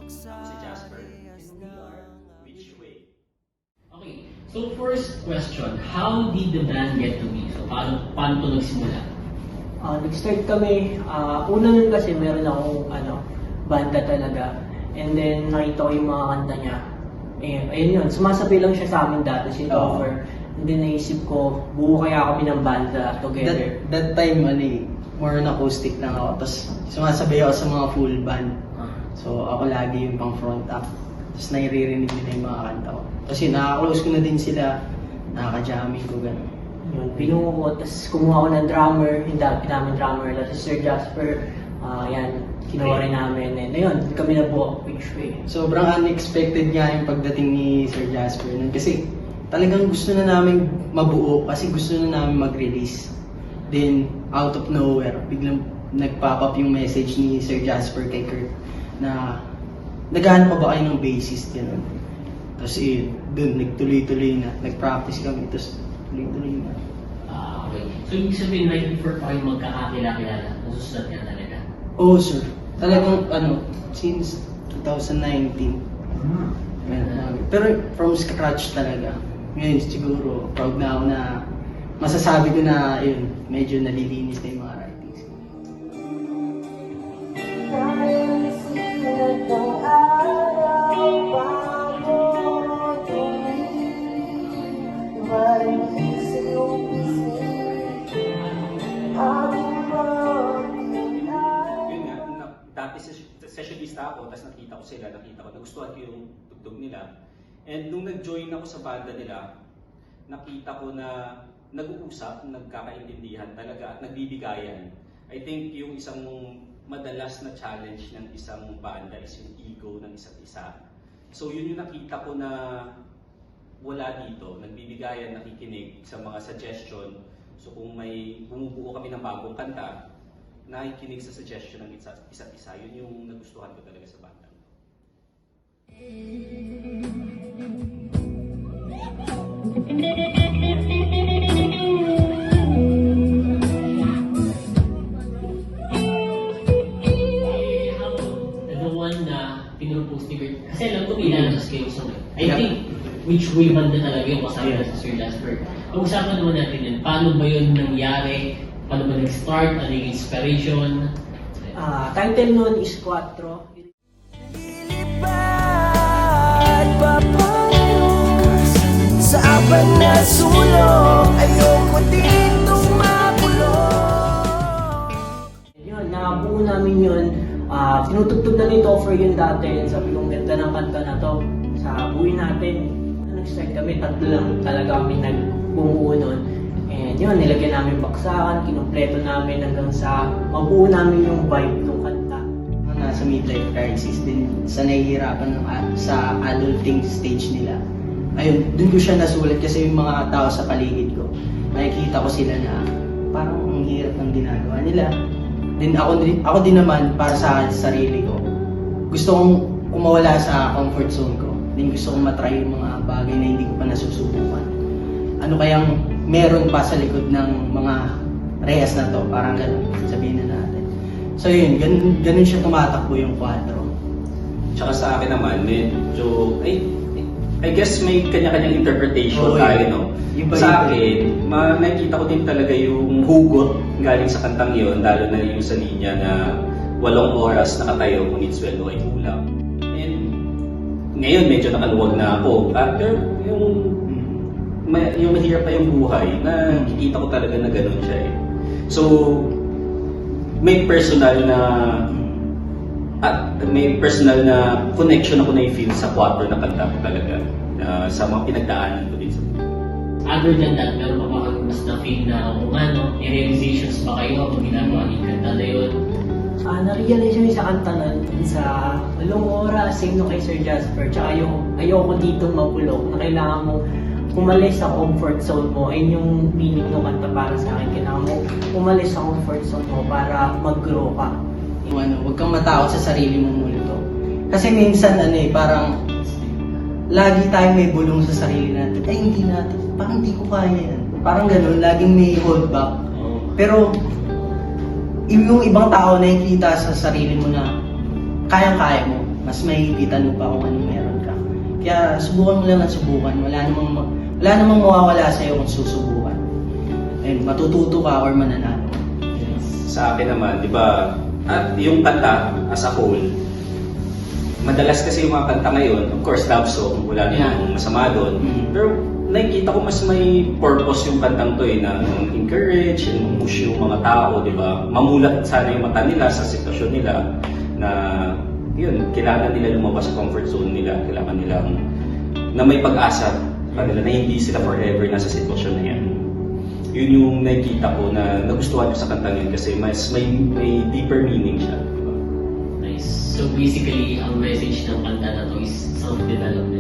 Si Jasper, and we are Which Way. Okay, so first question, how did the band get to be? So paano ito nagsimula? Nag-start kami, una nun kasi meron akong banda talaga. And then nakita ko yung mga kanta niya. Ayun yun, sumasabi lang siya sa amin dati, si Topher. And then naisip ko, buo kaya kami ng banda together. That time, more on acoustic lang ako. Tapos sumasabay ako sa mga full band. So ako lagi yung pang front up. Tapos nairirinig nila yung mga kanta ko. Tapos yun, nakaka-close ko na din sila. Nakaka-jamming ko, gano'n. Yun, binuo ko, tapos kumuha ko ng drummer, yung dati namin drummer, si Sir Jasper. Yan, kinuha rin namin. And ayun, kami nabuo, Which Way. Sobrang unexpected nga yung pagdating ni Sir Jasper nun. Kasi talagang gusto na namin mabuo kasi gusto na namin mag-release. Then, out of nowhere, biglang nag-pop up yung message ni Sir Jasper kay Kurt na naghahanap pa ba kayo ng bassist, gano'n. Tapos dun, nagtuloy-tuloy na. Nag-practice kami, tapos tuloy-tuloy na. Okay. So ibig sabihin, right before pa kayo magkakakilala, nasusunod ka talaga? Oo, sir. Talagang, since 2019. Pero from scratch talaga. Ngayon, siguro, proud na ako na masasabi ko na, yun, medyo nalilinis na yung mga writings ko. Yun nga, dati sessionista ako, tapos nakita ko, nagustuhan ko yung tugtog nila. And nung nag-join ako sa banda nila, nakita ko na nag-uusap, nagkakaintindihan talaga at nagbibigayan. I think yung isang madalas na challenge ng isang banda is yung ego ng isa't isa. So yun yung nakita ko na wala dito, nagbibigayan, nakikinig sa mga suggestion. So kung may bumubuo kami ng bagong kanta, nakikinig sa suggestion ng isa't isa, yun yung nagustuhan ko talaga sa banda. The one na pinropose ni Kurt, kasi alam ko pinanasas kayo sa I think, Which Way banda talaga yung kasama sa Sir Jasper. Pag-usapan naman natin yun, paano ba yun nangyari? Paano ba nag-start? Ano yung inspiration? Title nun is 4. Lilipad papayos sa abang na sulong, ayoko ditong makulong. Yun, nabuo namin yun. Tinutugtog na ni Topher yun dati. Sabi kong ganda ng kanta na to. Sa buhay natin, nag-start kami, 3 lang talaga kami nagbumuo nun. And yun, nilagyan namin baksakan, kinumpleto namin hanggang sa mabuo namin yung vibe ng kanta. Nasa midlife crisis din, sa nahihirapan sa adulting stage nila. Ayun, dun ko siya nasulat kasi yung mga tao sa paligid ko, makikita ko sila na parang ang hirap ng ginagawa nila. Then ako din naman, para sa sarili ko, gusto kong kumawala sa comfort zone ko. Then gusto kong matry yung mga bagay na hindi ko pa nasusubukan. Ano kayang meron pa sa likod ng mga rehas na to, parang ganun, sabihin na natin. So yun, ganun siya tumatakbo yung 4. Tsaka sa akin naman, medyo, I guess may kanya-kanyang interpretation tayo, no? Sa akin, nakikita ko din talaga yung hugot galing sa kantang yun, lalo na yung sa linya na 8 oras nakatayo, ngunit sweldo ay kulang. And ngayon, medyo nakaluwag na ako. Pero yung mahirap na yung buhay, nakikita ko talaga na ganun siya eh. So, may personal na connection ako na-feel sa 4 na kanta ko talaga, sa mga pinagdaanan ko din sa buhay. Other than that, meron pa ba kayong mas na-feel na kung ano, realizations ba kayo kung ginagawa yung kanta na yun? Na-realize yun sa kanta nun, sa 8 oras, same no kay Sir Jasper, tsaka yung ayoko dito mapulok, na kailangan mo umalis sa comfort zone mo. Ayun yung meaning ng kanta para sa akin. Kailangan mo umalis sa comfort zone mo para mag-grow ka. Huwag kang matakot sa sarili mong multo. Kasi minsan parang lagi tayong may bulong sa sarili natin. Ay, hindi natin. Parang hindi ko kaya yan. Parang ganun, laging may hold back. Pero yung ibang tao nakikita sa sarili mo na kayang-kaya mo. mas makikita mo pa kung anong meron ka. Kaya subukan mo lang ang subukan. Wala namang mawawala sa'yo kung susubukan. And matututo ka or mananalo. Sa akin naman, di ba, at yung kanta as a whole, madalas kasi yung mga kanta ngayon, of course, love song, wala namang masama doon. Pero nakikita ko mas may purpose yung kantang to na encourage, and push yung mga tao, di ba? Mamulat sana yung mata nila sa sitwasyon nila na yun, kailangan nila lumabas sa comfort zone nila, kailangan nilang na may pag-asa sa kanila na hindi sila forever nasa sitwasyon na yan. Yun yung nakikita ko na nagustuhan ko sa kantang yun kasi mas may deeper meaning siya. Diba? Nice. So basically, ang message ng kanta na to is self-development.